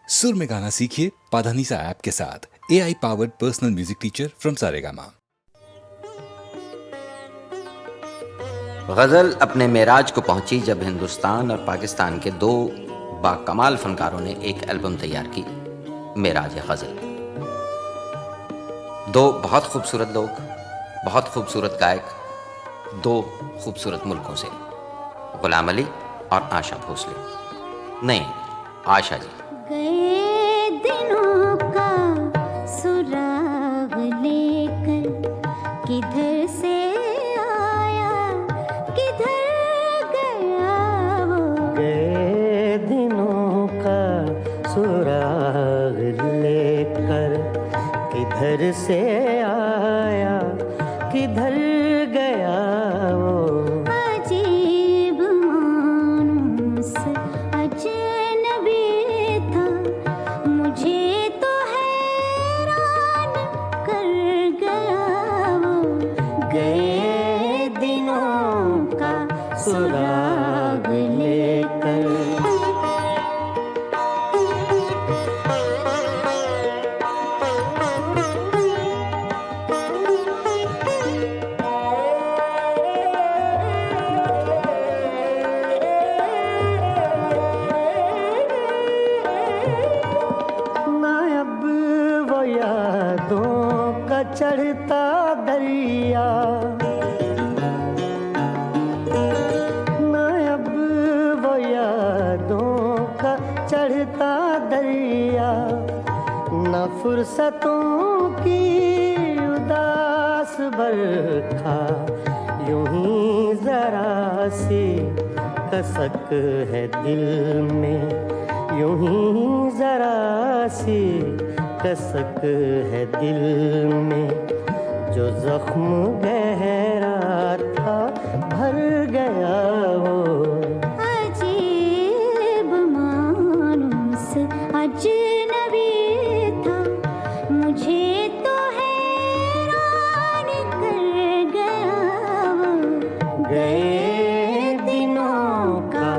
सुर में गाना सीखिए पाधानीसा ऐप के साथ। AI powered personal music teacher from Saregama. गज़ल अपने मेराज को पहुंची जब हिंदुस्तान और पाकिस्तान के दो बाकमाल फनकारों ने एक एल्बम तैयार की, मेराज गज़ल। दो बहुत खूबसूरत लोग, बहुत खूबसूरत गायक, दो खूबसूरत मुल्कों से, गुलाम अली और आशा भोसले। नहीं, आशा जी। गए दिनों का सुराग लेकर किधर से आया किधर गया वो। गए दिनों का सुराग लेकर किधर से आया किधर गया वो। अजीब मानूस अजनबी था, मुझे तो हैरान कर गया वो। गए दिनों का सुराग लेकर। नायब वो यादों का चढ़ता दरिया, नायब वो यादों का चढ़ता दरिया, न फुर्सतों की उदास बरखा, यूं ही जरा सी कसक है दिल में, यूं ही जरा सी कसक है दिल में, जो जख्म गहरा था भर गया वो। अजीब मानूस अजनबी था, मुझे तो हैरान कर गया वो। गए दिनों का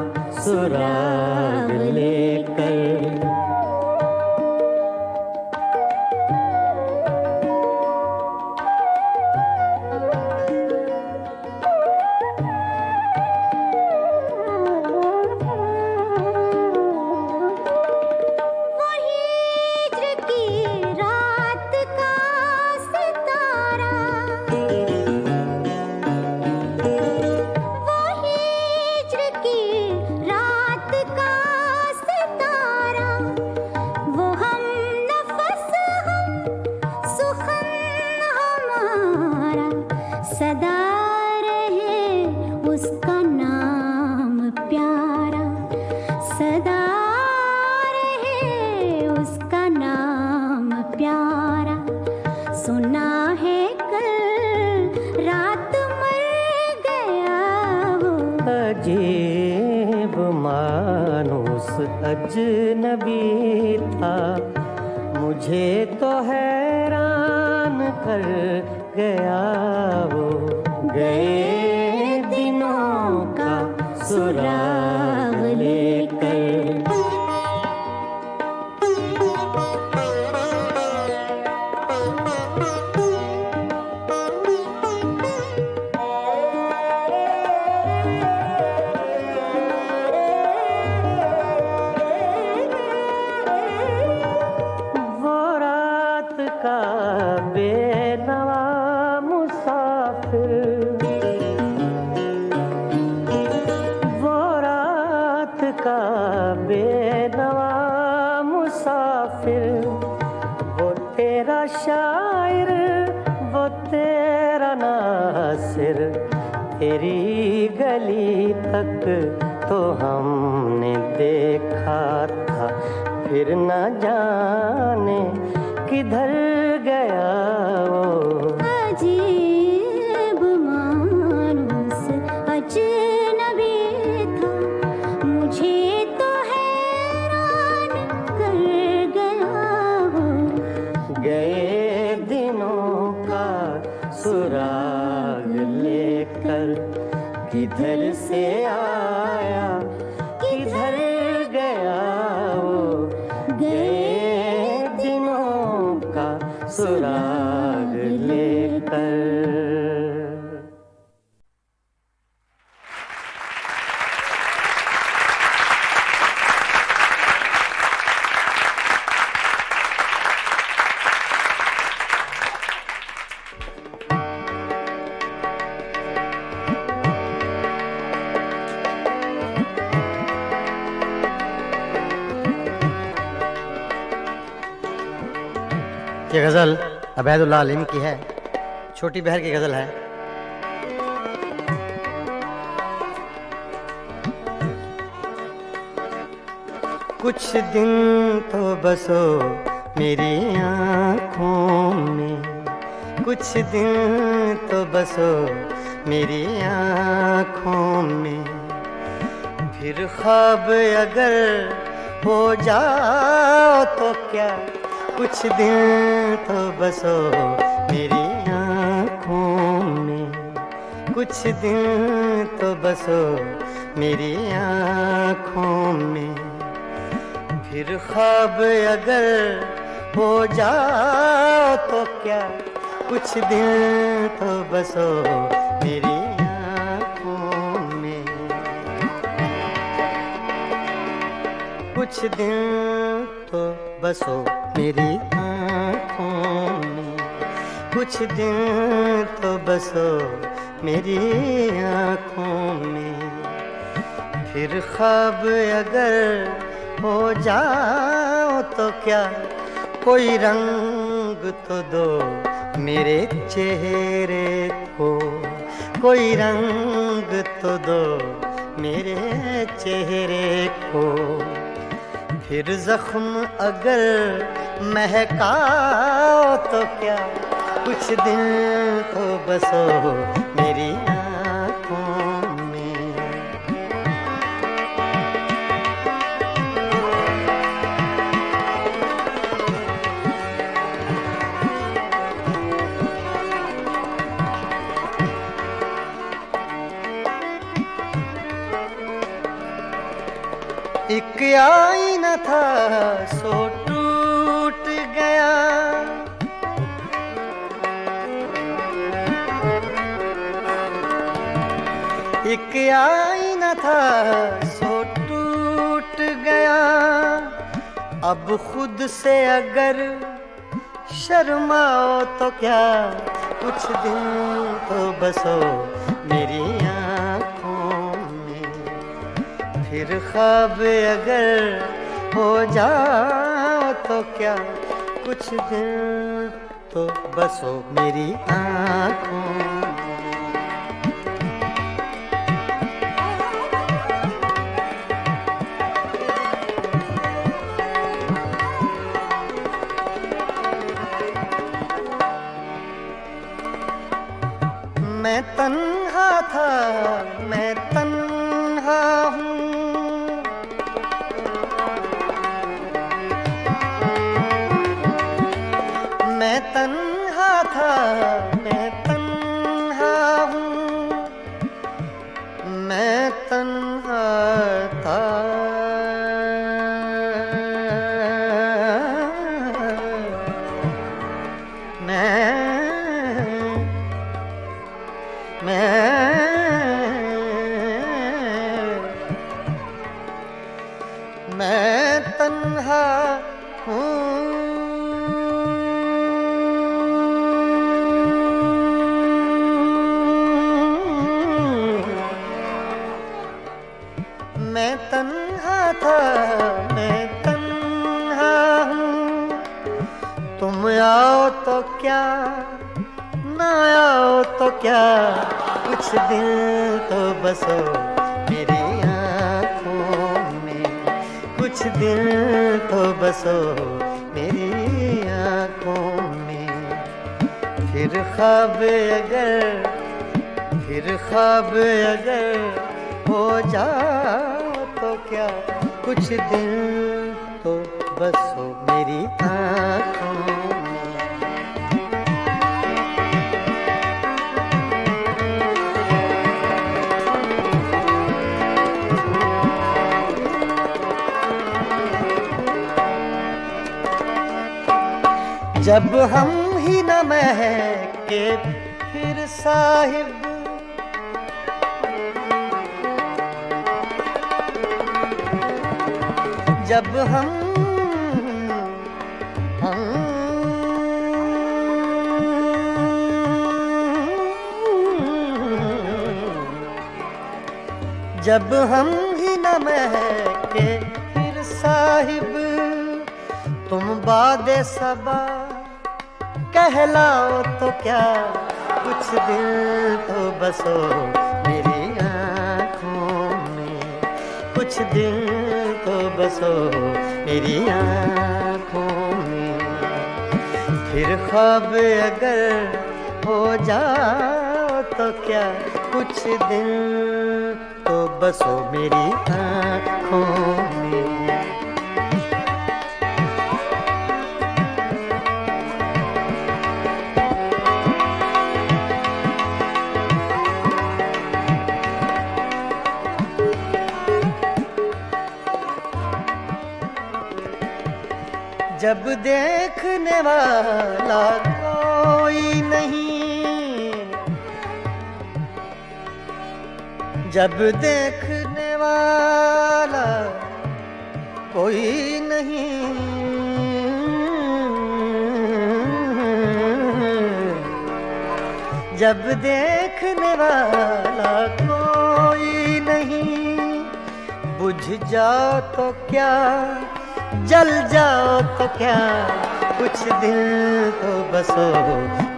सुराग लेकर। वो हिज्र की रात का सितारा, वो हिज्र की रात का सितारा, वो हम नफस हम सुखन हमारा, सदा रहे उसका नाम प्यारा, सदा रहे उसका नाम प्यारा। सुना है कल रात मर गया वो। अजीब मानूस अजनबी था, मुझे तो हैरान कर गया वो। गए दिनों का सुराग लेकर। वो रात का बेनवा मुसाफिर, वो रात का बेनवा मुसाफिर, वो तेरा शायर वो तेरा नासिर, तेरी गली तक तो हमने देखा था, फिर न जाने किधर गया वो। अजीब मानूस अजनबी था, मुझे तो हैरान कर गया वो। गए दिनों का सुराग लेकर किधर से आया किधर गया वो। गए दिनों का सुराग लेकर। ये गज़ल अबैदुल्लाह अलीम की है, छोटी बहर की गज़ल है। कुछ दिन तो बसो मेरी आँखों में, कुछ दिन तो बसो मेरी आँखों में, फिर ख्वाब अगर हो जाओ तो क्या, कुछ दिन तो बसो मेरी आँखों में, कुछ दिन तो बसो मेरी आँखों में, फिर ख्वाब अगर हो जाओ तो क्या, कुछ दिन तो बसो मेरी आँखों में, कुछ दिन तो बसो मेरी आँखों में, कुछ दिन तो बसो मेरी आँखों में, फिर ख्वाब अगर हो जाओ तो क्या, कोई रंग तो दो मेरे चेहरे को, कोई रंग तो दो मेरे चेहरे को, फिर जख्म अगर महकाओ तो क्या, कुछ दिन तो बसो मेरी आँखों में। एक आईना था सो टूट गया, एक आईना था सो टूट गया, अब खुद से अगर शर्माओ तो क्या, कुछ दिन तो बसो मेरी आँखों में, फिर ख्वाब अगर हो जाओ तो क्या, कुछ दिन तो बसो मेरी आँखों में। मैं तन्हा था, मैं तन्हा हूँ, मैं तन्हा था, मैं तन्हा हूँ, मैं तन्हा था, मैं तन्हा हूँ, मैं तन्हा था, मैं तन्हा हूँ, तुम आओ तो क्या, ना आओ तो क्या, कुछ दिन तो बसो मेरी आँखों में, कुछ दिन तो बसो मेरी आँखों में, फिर ख्वाब अगर, फिर ख्वाब अगर हो जाओ तो क्या, कुछ दिन तो बसो मेरी आँखों में। जब हम ही न महके फिर साहिब, जब जब हम ही न महके फिर साहिब, तुम बादे सबा कहलाओ तो क्या, कुछ दिल तो बसो मेरी आँखों में, कुछ दिल तो बसो मेरी आँखों में। फिर ख्वाब अगर हो जाओ तो क्या, कुछ दिल तो बसो मेरी आँखों में। जब देखने वाला कोई नहीं, जब देखने वाला कोई नहीं, जब देखने वाला कोई नहीं, बुझ जाओ तो क्या, जल जाओ तो क्या, कुछ दिल तो बसो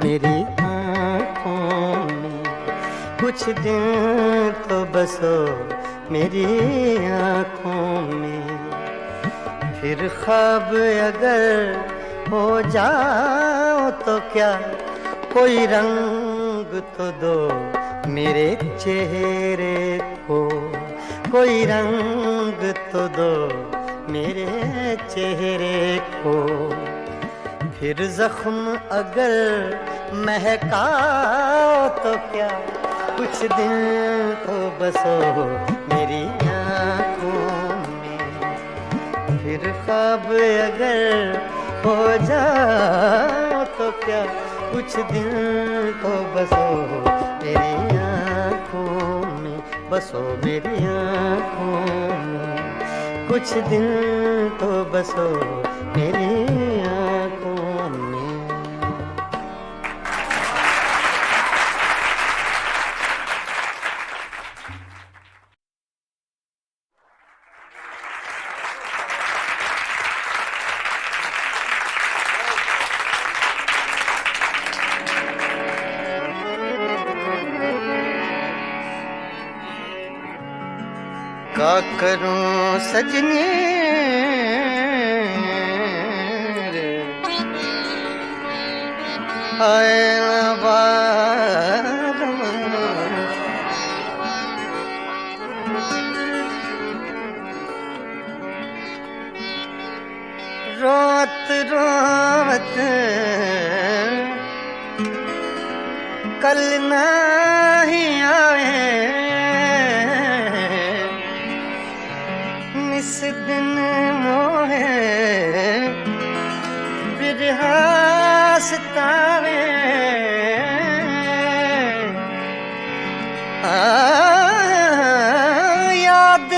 मेरी आँखों में, कुछ दिल तो बसो मेरी आँखों में। फिर ख्वाब अगर हो जाओ तो क्या, कोई रंग तो दो मेरे चेहरे को, कोई रंग तो दो मेरे चेहरे को। फिर जख्म अगर महकाओ तो क्या, कुछ दिल तो बसो मेरी आँखों में। फिर ख्वाब अगर हो जाओ तो क्या, कुछ दिल तो बसो मेरी आँखों में, बसो मेरी आँखों में, कुछ दिल तो बसो मेरी आँखों में। क्या करूं सजनी रे, हाय बारम, रोत रोत कल नहीं आए, इस दिन मोहे बिरहा सतावे, याद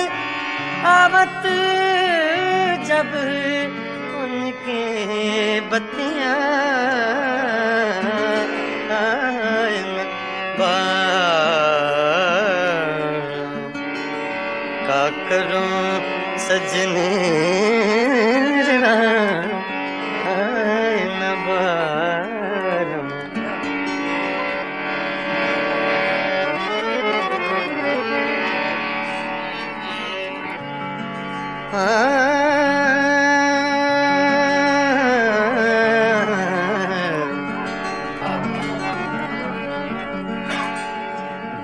आवत जब उनके बत्तियां, का करूं सजने नबारम।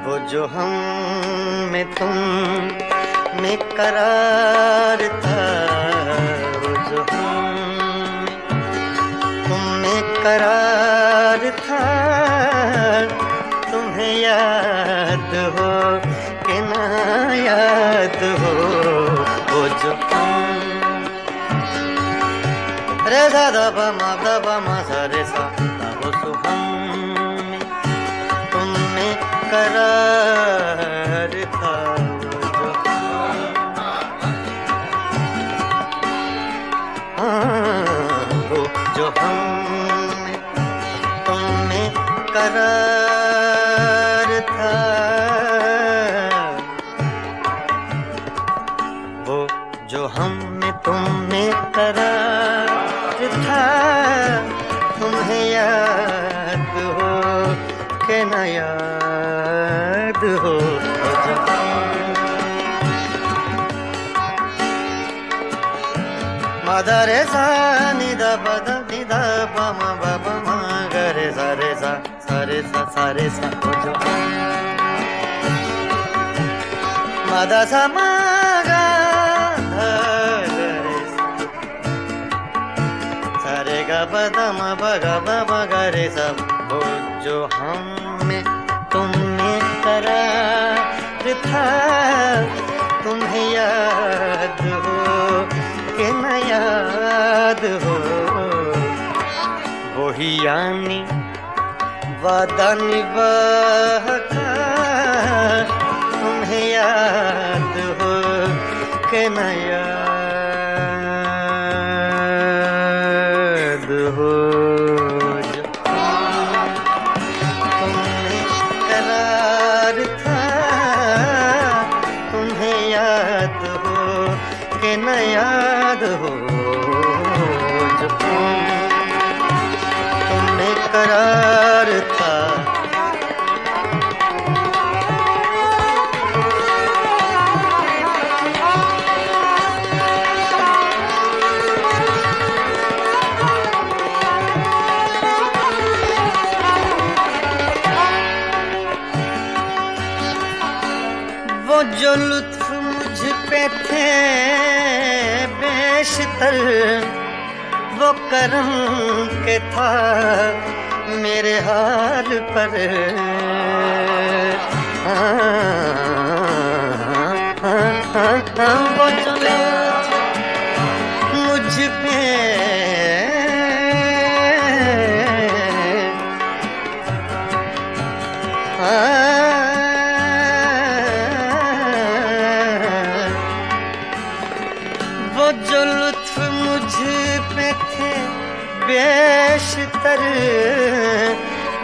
वो जो हम में तुम में करार था, वो जो हम तुम में करार था, तुम्हें याद हो कि ना याद हो, वो जो हम रे सा दा प म सा रे सा दा हो सो हमने तुमने करार था वो जो हमने तुमने करार था वो जो हमने तुमने करार था तुम्हें याद हो के न याद हो मदा रे सा नि दा प द नि दा प म ब प म ग रे सा रे सा सा रे सा सा रे सा हो जो मदा सा म ग ध रे सा रे ग प द म प ग प म ग रे सा वो जो हमें तुमने करार था तुम्हें याद हो के न याद हो वही यानी वादा निभाका तुम्हें याद हो के न याद हो जो तुमने करार था तुम्हें याद हो के न याद हो जो तुमने करार था वो जो लुत्फ मुझ पे थे बेशतर वो करम के था मेरे हाल पर वो जो लुत्फ मुझ पे वो जो लुत्फ मुझ पे थे बेशतर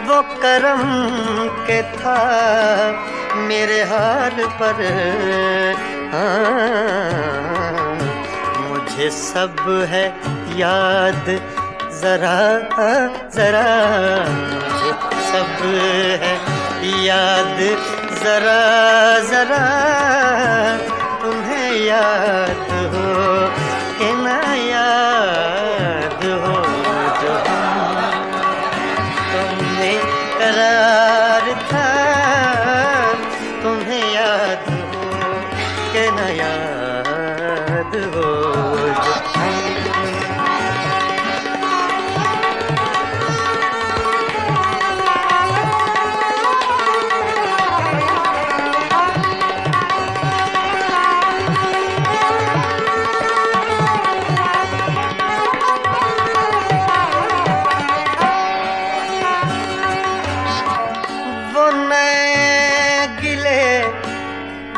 वो करम के था मेरे हाल पर मुझे सब है याद जरा जरा मुझे सब है याद जरा जरा तुम्हें याद हो कि न याद हो जो तुमने करार था तुम्हें याद हो कि न याद हो जो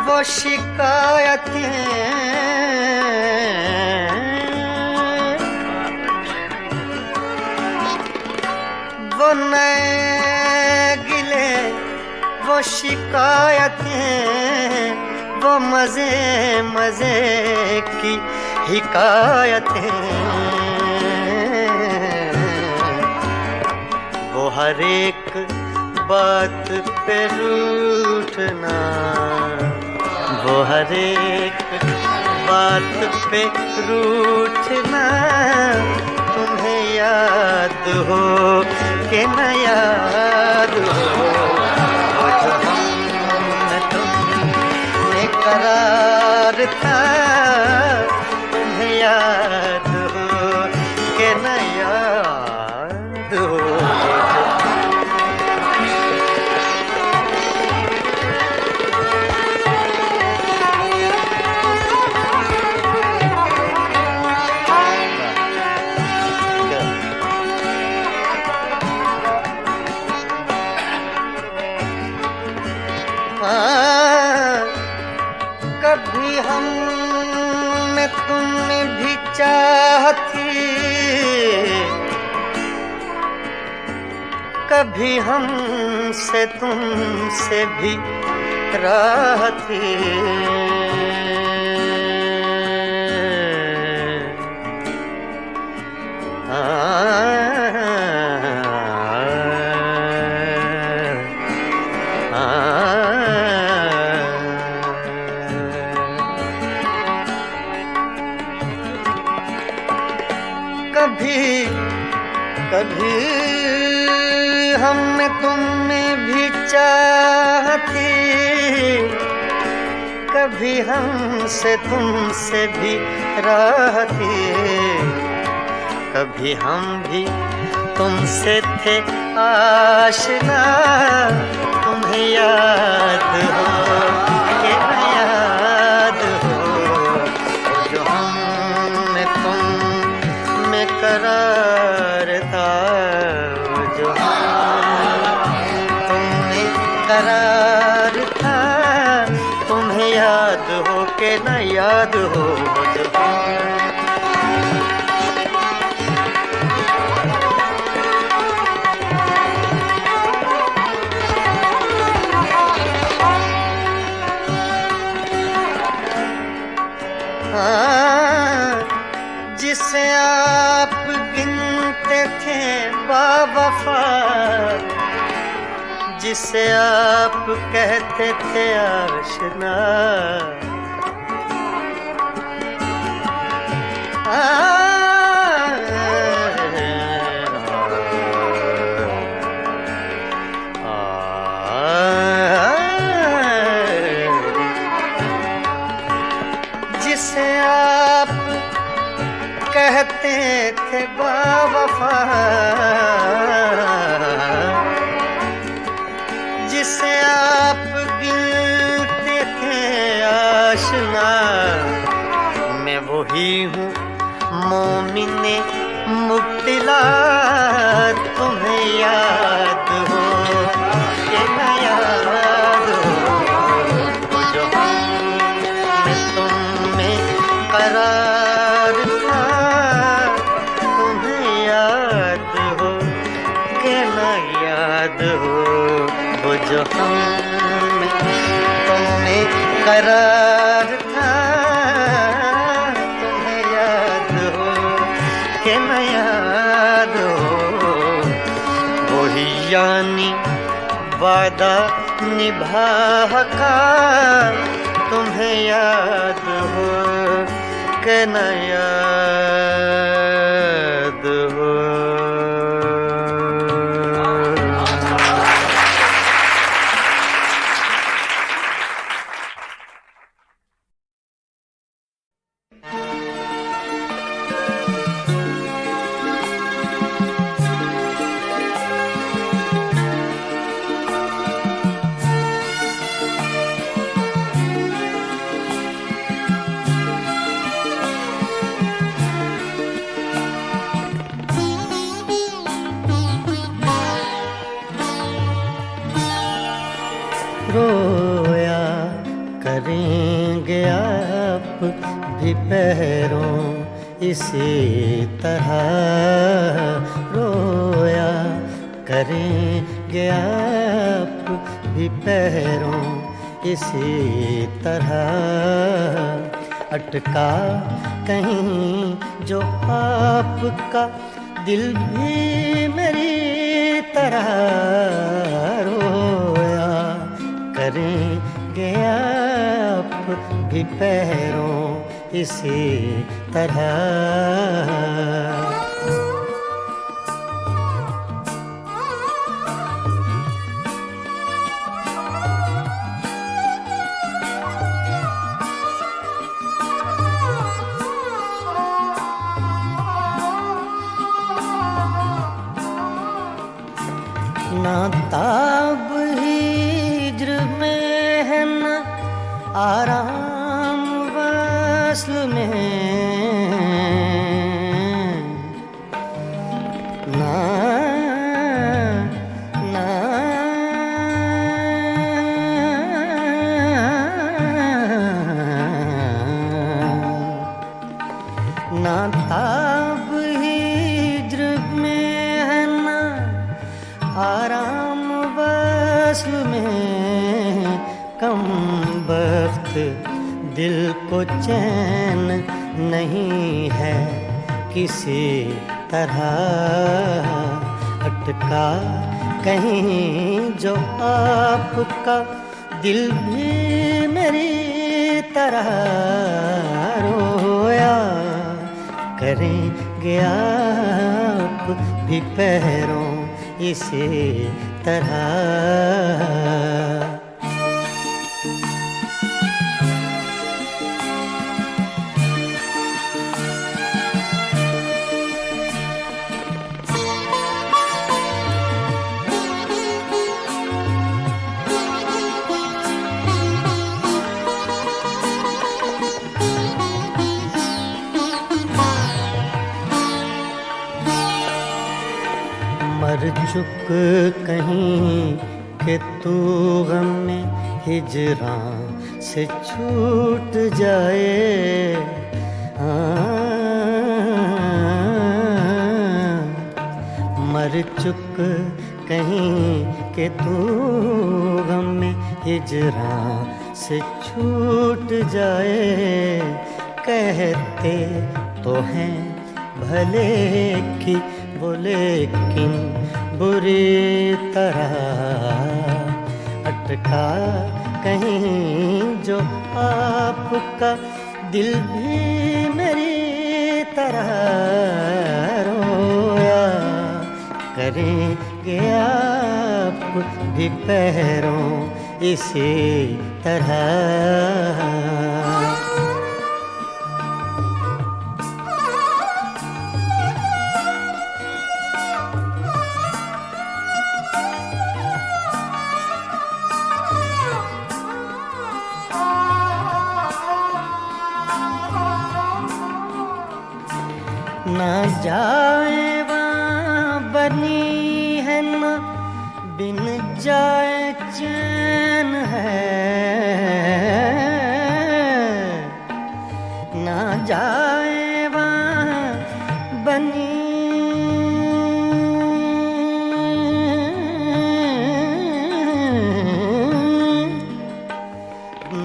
वो शिकायतें वो नए गिले वो शिकायतें वो मजे मजे की हिकायतें वो हर एक बात पे रूठना वो हर एक बात पे रूठना तुम्हें याद हो कि न याद हो वो जो हमने तुमने करार था तुम्हें याद हो कि न याद हो कभी हमसे तुमसे भी राह थी, कभी कभी हम में तुम में भी चाह थी, कभी हमसे तुमसे भी राह थी, कभी हम भी तुमसे थे आशना, तुम्हें याद हो कि न याद हो, जो हम में तुम में करार था, जो तुम में करार था, तुम्हें याद हो कि न याद हो, जो जिसे आप गिनते थे बावफा, जिसे आप कहते थे आशना, जिसे आप कहते थे बावफा, जिसे आप गिनते थे आशना, मैं वही हूँ मोमिने मुब्तिला, तुम्हें याद हो कि न याद हो, जो मैं तुम में करार था, तुम्हें याद हो कि न याद हो, वो जो हम में तुम में करार था, तुम्हें याद हो कि न याद हो, वही यानी वादा निभा का, तुम्हें याद हो कि न याद हो। रोया करेंगे आप भी पैरों इसी तरह, रोया करेंगे आप भी पैरों इसी तरह, अटका कहीं जो आपका दिल भी मेरी तरह, रोया करेंगे आप भी पैरों इसी तरह। ना ताब हिज्र में है न आराम वस्ल में, ना ना ना ताब हिज्र में है न आराम दिल को चैन नहीं है किसी तरह अटका कहीं जो आपका दिल भी मेरी तरह रोया करेंगे आप भी पैरों इसी तरह। मर चुक कहीं कि तू गम में हिजरां से छूट जाए। मर चुक कहीं कि तू गम में हिजरां से छूट जाए। कहते तो हैं भले कि वो लेकिन बुरी तरह अटका कहीं जो आपका दिल भी मेरी तरह रोया करेंगे आप भी पैरों इसी तरह। ना जाए वहाँ बनी है ना बिन जाए चैन है। ना जाए वहाँ बनी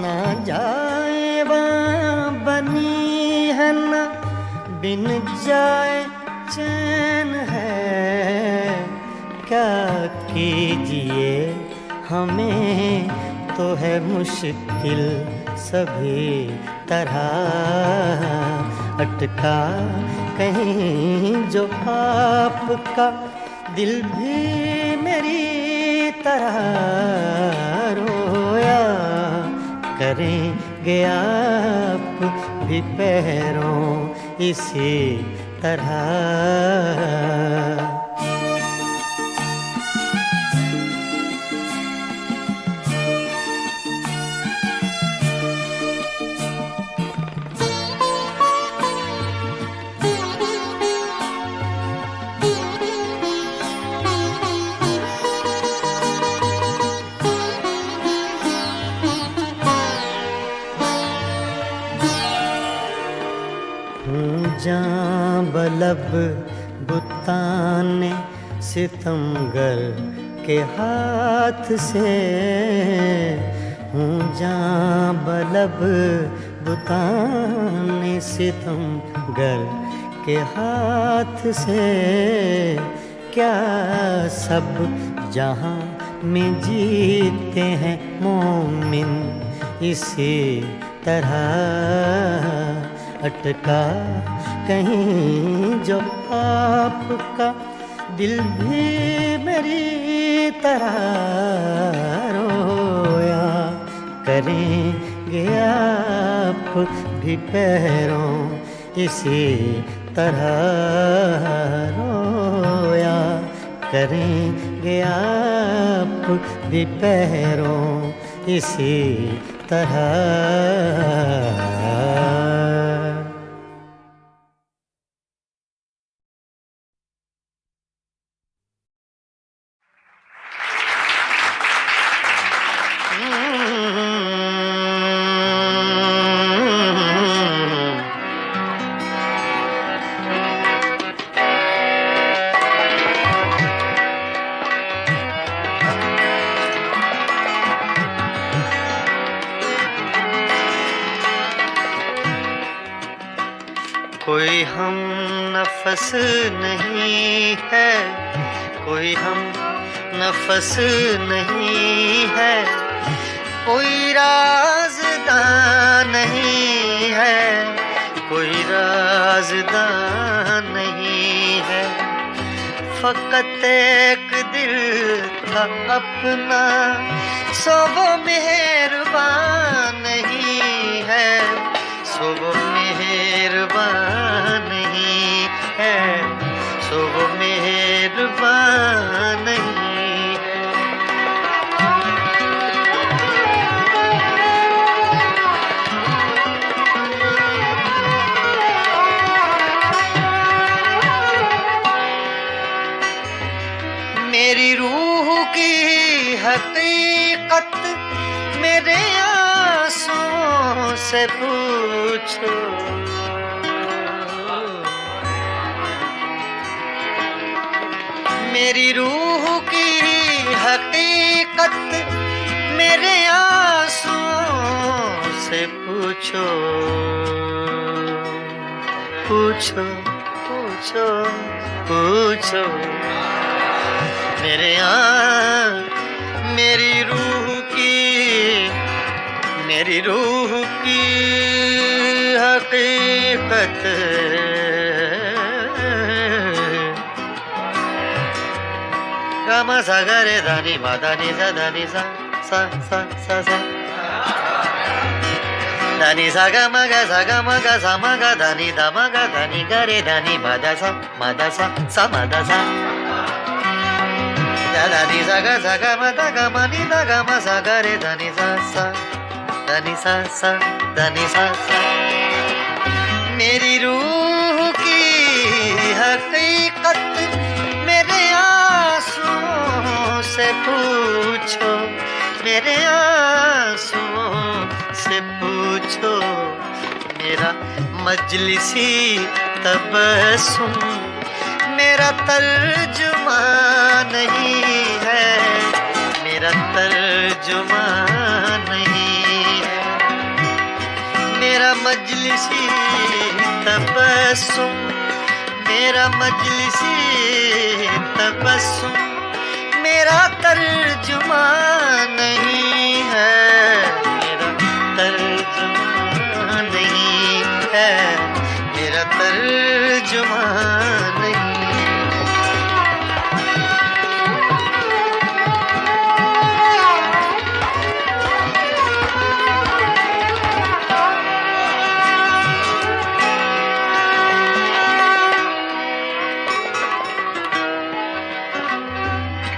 ना जाए वहाँ बनी है ना बिन जाए चैन है। क्या कीजिए हमें तो है मुश्किल सभी तरह अटका कहीं जो आपका दिल भी मेरी तरह रोया करेंगे आप भी पैरों इसी तरह। जां बलब बुताने सितमगर के हाथ से हूँ जां बलब बुताने सितमगर के हाथ से। क्या सब जहाँ में जीते हैं मोमिन इसी तरह अटका कहीं जो आपका दिल भी मेरी तरह रोया करेंगे आप भी पैरों इसी तरह रोया करेंगे आप भी पैरों इसी तरह। नफस नहीं है, कोई हम नफस नहीं है, कोई राज़दां नहीं है, कोई राज़दां नहीं है। फ़कत एक दिल था अपना, सो वो मेहरबान नहीं है, सो वो मेहरबान नहीं है, सो वो मेहरबान नहीं है। मेरी रूह की हकीकत मेरे आंसुओं से पूछो, मेरी रूह की हकीकत मेरे आंसुओं से पूछो, पूछो पूछो पूछो। मेरी रूह की हकीकत गामा सा गा रे धा नि मा धा नि सा धा नि सा सा सा सा सा धा नि सा गा मा गा सा गा मा गा सा मा गा धा नि धा मा गा धा नि गा रे धा नि मा धा सा मा धा सा सा मा धा सा धा नि सा गा मा धा गा मा नि धा गा मा सा गा रे धा नि सा सा धा नि सा सा धा नि सा सा। मेरी रूह की हकीकत मेरे आंसुओं से पूछो, मेरे आंसुओं से पूछो। मेरा मजलिसी तबस्सुम मेरा तर्जुमा नहीं है, मेरा तर्जुमा नहीं है। मेरा मजलिसी तबस्सुम मेरा मजलिसी तबस्सुम मेरा तर्जुमा नहीं है, मेरा तर्जुमा नहीं है, मेरा तर्जुमा नहीं।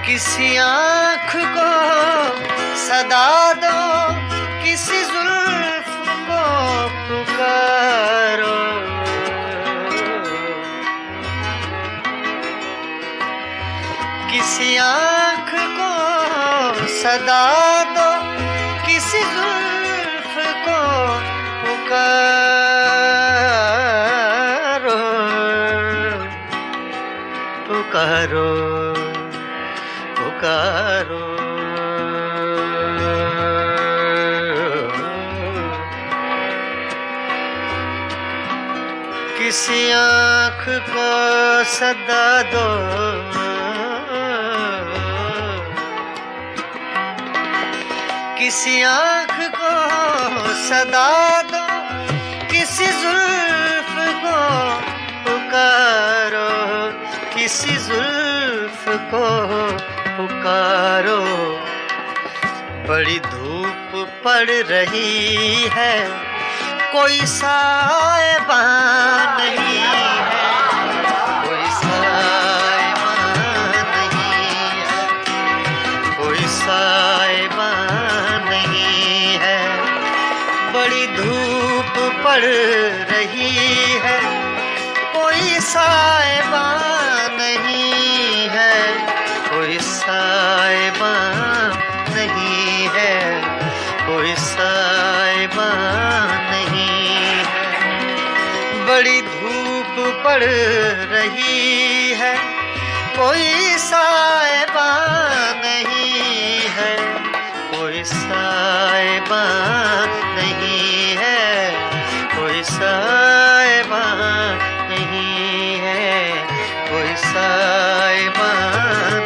किसी आँख को सदा दो, किसी जुल्फ को पुकारो, किसी आँख को सदा दो, किसी जुल्फ को पुकारो, पुकारो पुकारो। किसी आँख को सदा दो, किसी आँख को सदा दो, किसी जुल्फ को पुकारो, किसी जुल्फ को पुकारो। बड़ी धूप पड़ रही है, कोई साएबान नहीं है, कोई साएबान नहीं है, कोई साएबान नहीं है। बड़ी धूप पड़ रही है, कोई साएबान नहीं है, कोई साएबान नहीं है, कोई साएबान नहीं है। बड़ी धूप पड़ रही है, कोई साएबान नहीं है, कोई साएबान नहीं है, कोई साएबान नहीं है। साइबान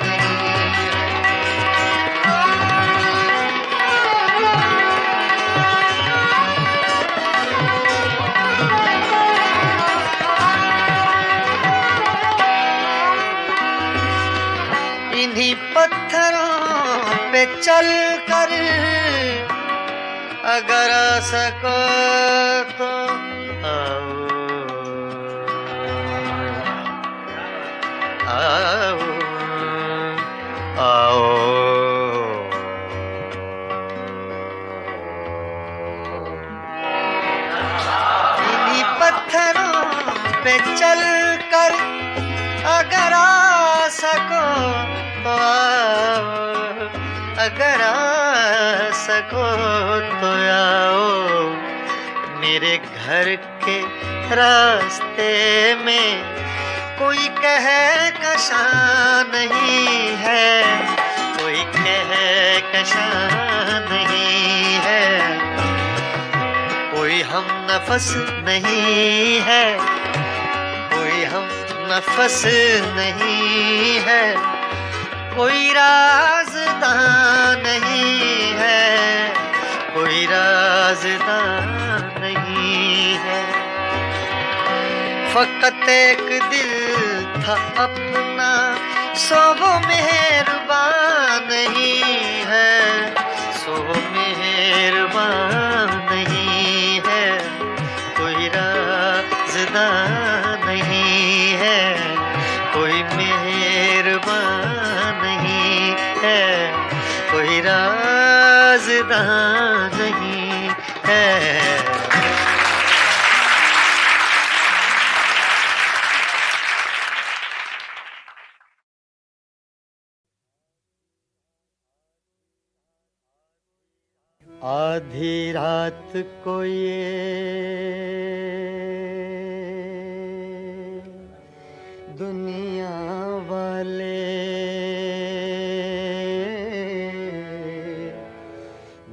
इन्हीं पत्थरों पे चल कर अगर आ सको तो आओ आओ आओ इन्हीं पत्थरों पे चल कर अगर आ सको तो आओ अगर आ सको तो आओ मेरे घर के रास्ते में कोई कहकशां नहीं है कोई कहकशां नहीं है कोई हम नफस नहीं है कोई हम नफस नहीं है कोई राज़दां नहीं है कोई राज़दां नहीं है फ़कत एक दिल था अपना सो वो मेहरबान नहीं है सो मेहरबान नहीं है कोई राज़दां नहीं है कोई मेहरबान नहीं है कोई राज़दां नहीं है आधी रात को ये दुनिया वाले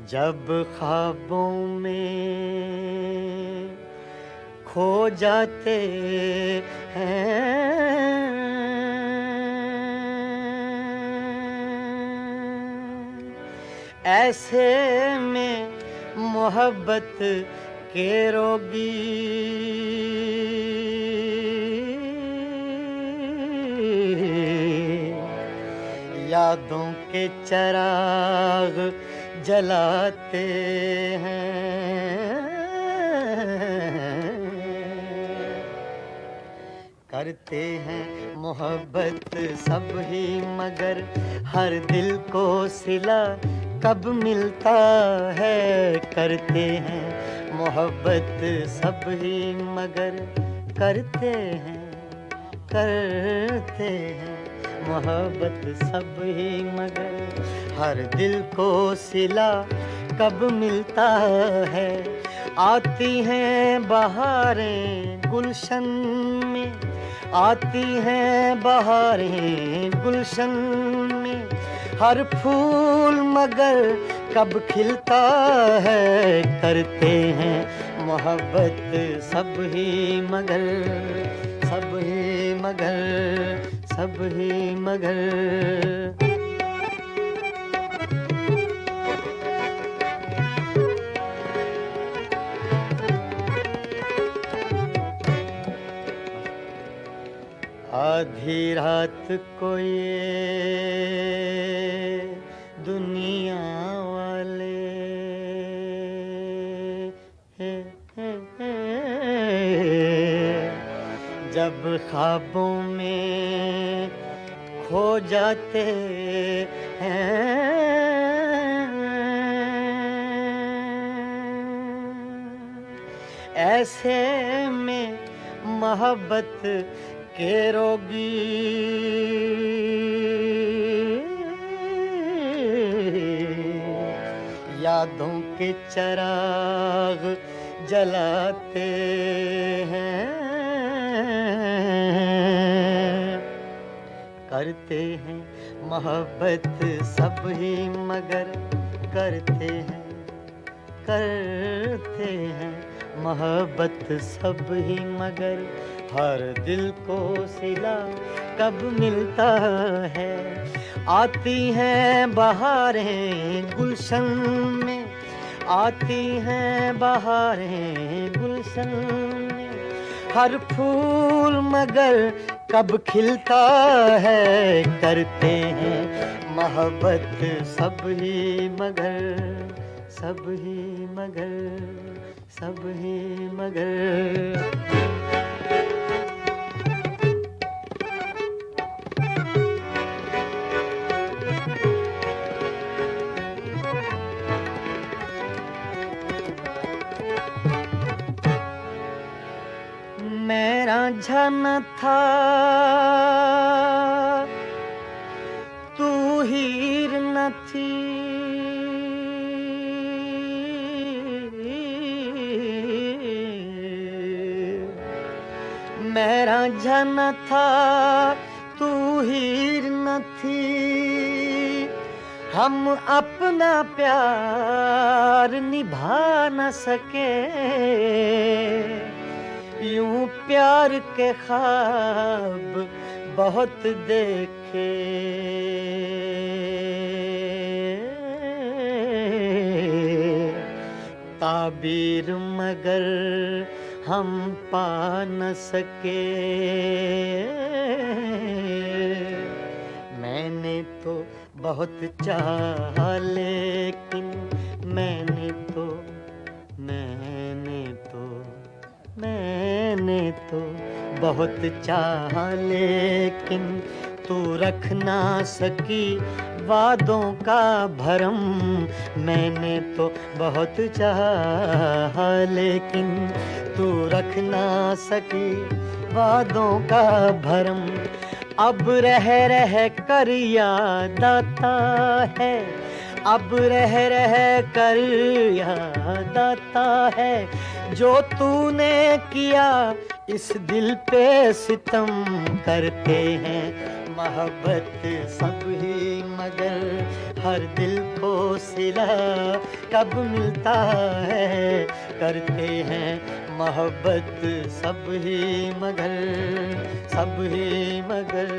जब ख्वाबों में खो जाते हैं ऐसे में मोहब्बत के रोगी यादों के चिराग जलाते हैं करते हैं मोहब्बत सब ही मगर हर दिल को सिला कब मिलता है करते हैं मोहब्बत सब ही मगर करते हैं मोहब्बत सब ही मगर हर दिल को सिला कब मिलता है आती हैं बहारें गुलशन में आती हैं बहारें गुलशन में हर फूल मगर कब खिलता है करते हैं मोहब्बत सब ही मगर सब ही मगर सब ही मगर आधी रात को ये दुनिया वाले जब ख्वाबों में खो जाते हैं ऐसे में मोहब्बत के रोगी यादों के चिराग जलाते हैं करते हैं मोहब्बत सब ही मगर करते हैं मोहब्बत सब ही मगर हर दिल को सिला कब मिलता है। आती हैं बहारें गुलशन में, आती हैं बहारें गुलशन में, हर फूल मगर कब खिलता है। करते हैं मोहब्बत सब ही मगर, सब ही मगर, सब ही मगर। मेरा झन था तू हीर न थी, मेरा झन था तू हीर न थी। हम अपना प्यार निभा न सके, यूं प्यार के ख्वाब बहुत देखे। ताबीर मगर हम पा न सके। मैंने तो बहुत चाहा लेकिन मैंने तो बहुत चाहा लेकिन तू रख ना सकी वादों का भरम। मैंने तो बहुत चाहा लेकिन तू रख ना सकी वादों का भरम। अब रह कर याद आता है, अब रह कर याद आता है जो तूने किया इस दिल पे सितम। करते हैं मोहब्बत सब ही मगर हर दिल को सिला कब मिलता है। करते हैं मोहब्बत सब ही मगर, सब ही मगर।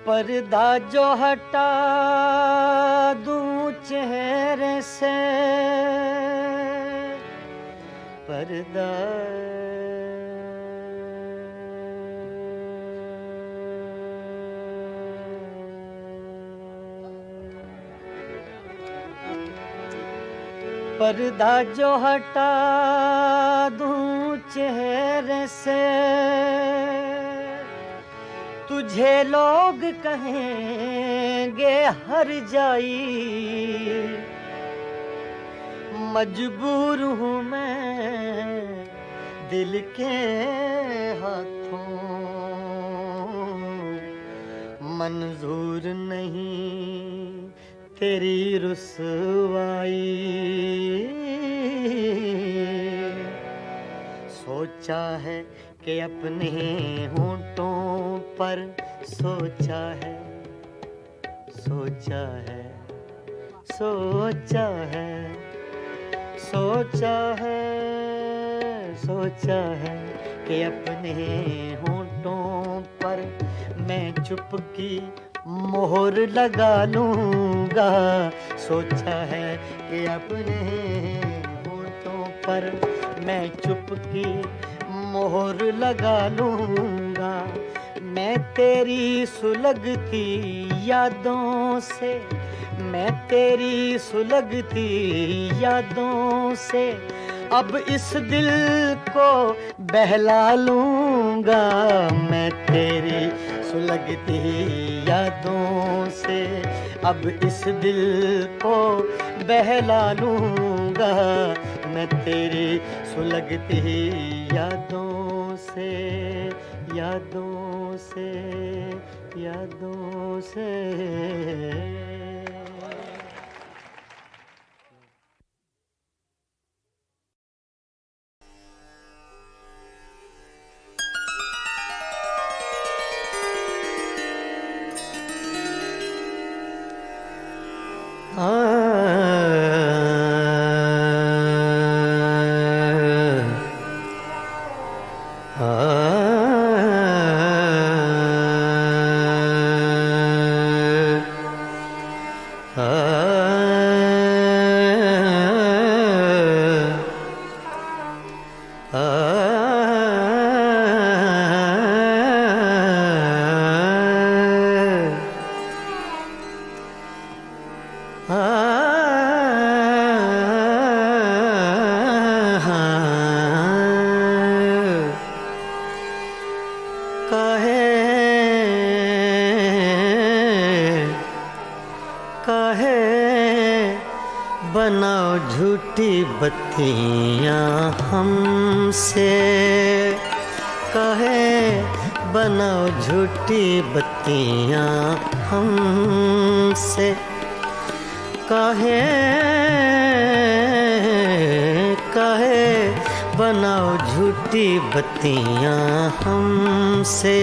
पर्दा जो हटा दूं चेहरे से, पर्दा पर्दा जो हटा दूं चेहरे से, तुझे लोग कहेंगे हर जाई। मजबूर हूँ मैं दिल के हाथों, मंजूर नहीं तेरी रुसवाई। सोचा है कि अपने होंठों पर सोचा है, सोचा है, सोचा है, सोचा है, सोचा है कि अपने होंठों पर मैं चुपकी मोहर लगा लूँगा। सोचा है कि अपने होंठों पर मैं चुपकी मोहर लगा लूँगा। मैं तेरी सुलगती यादों से, मैं तेरी सुलगती यादों से अब इस दिल को बहला लूँगा। मैं तेरी सुलगती यादों से अब इस दिल को बहला लूँगा। मैं तेरी सुलगती यादों से, यादों से, यादों से। बनाओ झूठी बत्तियाँ हमसे, कहे बनाओ झूठी बत्तियाँ हमसे, कहे बनाओ झूठी बत्तियाँ हमसे,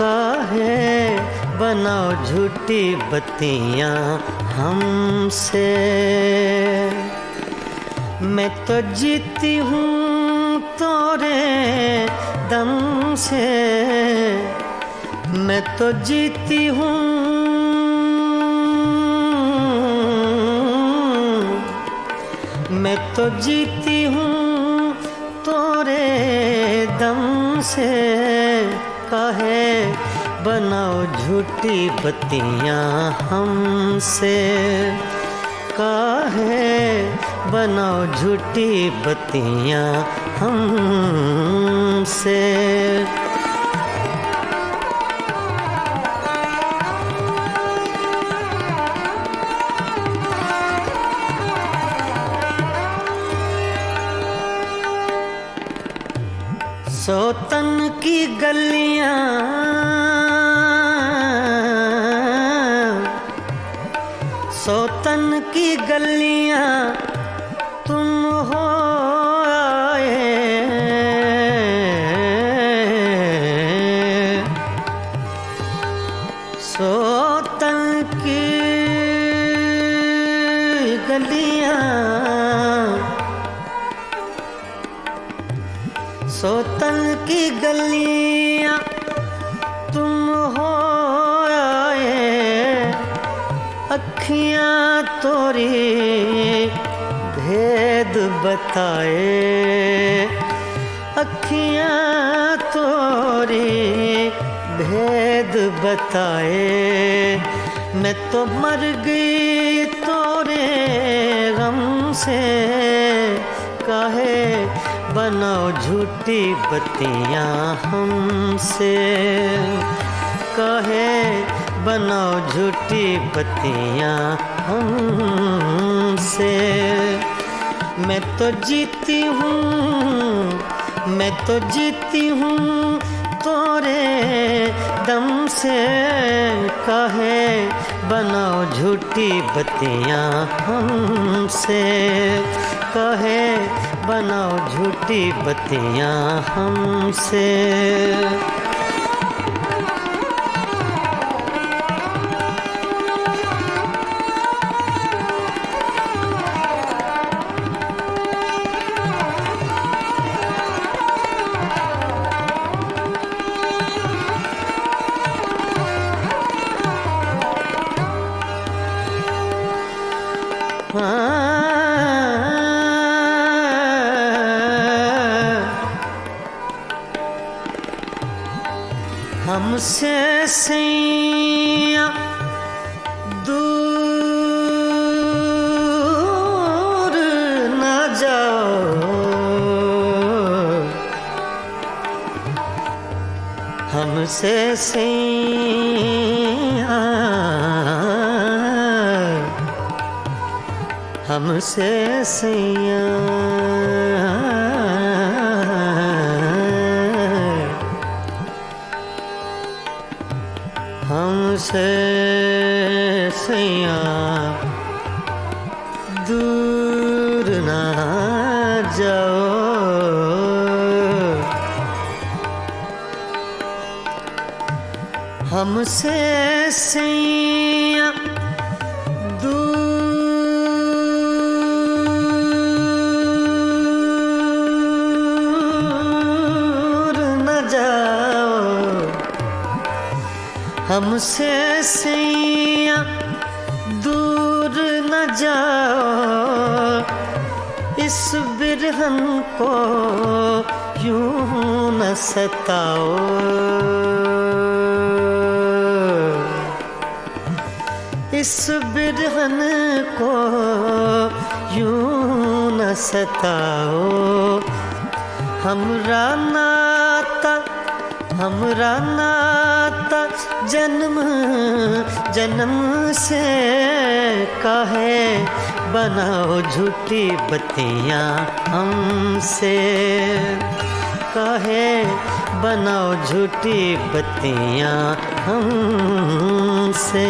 कहे बनाओ झूठी बत्तियाँ हमसे। मैं तो जीती हूँ तोरे दम से, मैं तो जीती हूँ, मैं तो जीती हूँ तोरे दम से, कहे बनाओ झूठी बत्तियाँ हमसे, कहे बनाओ झूठी बत्तियाँ हमसे। सोतन की गलियां, सोतन की गलियां तुम हो आए, सोतन की गलियां, सोतन की गलियां तुम हो आए, अखियाँ तोरी भेद बताए, अखियाँ तोरी भेद बताए। मैं तो मर गई तोरे गम से, कहे बनाओ झूठी बत्तियाँ हमसे, कहे बनाओ झूठी बत्तियाँ हमसे। मैं तो जीती हूँ, मैं तो जीती हूँ तोरे दम से, कहे बनाओ झूठी बत्तियाँ हमसे, कहे बनाओ झूठी बत्तियाँ हमसे। हमसे सैया दूर न जाओ, हमसे सैया, हमसे सैया, हमसे सैया दूर ना जाओ, हमसे सैया दूर न जाओ, हमसे सैया दूर न जाओ, इस बिरहन को यूं न सताओ, इस बिरहन को यूं न सताओ। हमरा नाता हमरा नाता जन्म जन्म से काहे बनाओ झूठी बत्तियाँ हमसे, काहे बनाओ झूठी बत्तियाँ हमसे।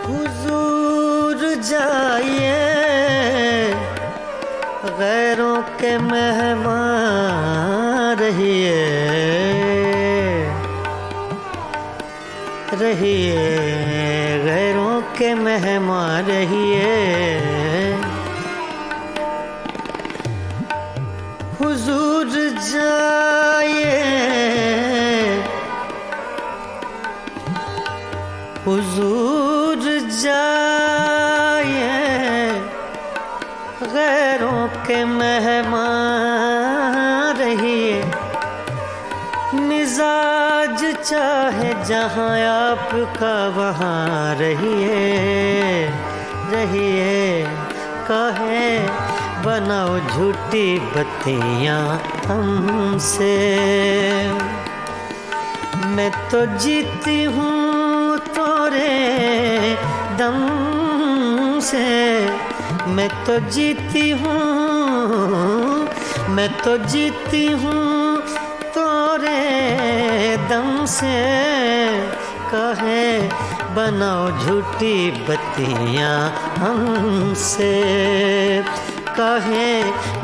हुजूर जाइए गैरों के मेहमान रहिए, रहिए गैरों के मेहमान रहिए। हुजूर जाइए, हुजूर जाइए गैरों के मेहमान रहिए। मिजाज चाहे जहाँ आपका वहाँ रहिए, रहिए काहे बनाओ झूठी बत्तियाँ हमसे। मैं तो जीती हूँ तोरे दम से, मैं तो जीती हूँ, मैं तो जीती हूँ तोरे दम से। काहे बनाओ झूठी बत्तियाँ हमसे, काहे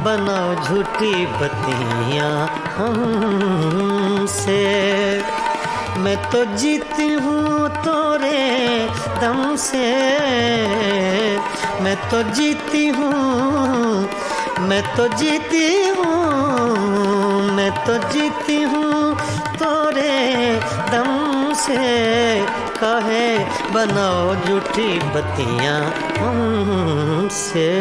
बनाओ झूठी बत्तियाँ हमसे। मैं तो जीती हूँ तोरे दम से, मैं तो जीती हूँ, मैं तो जीती हूँ, मैं तो जीती हूँ तोरे दम से। काहे बनाओ झूठी बत्तियाँ हमसे।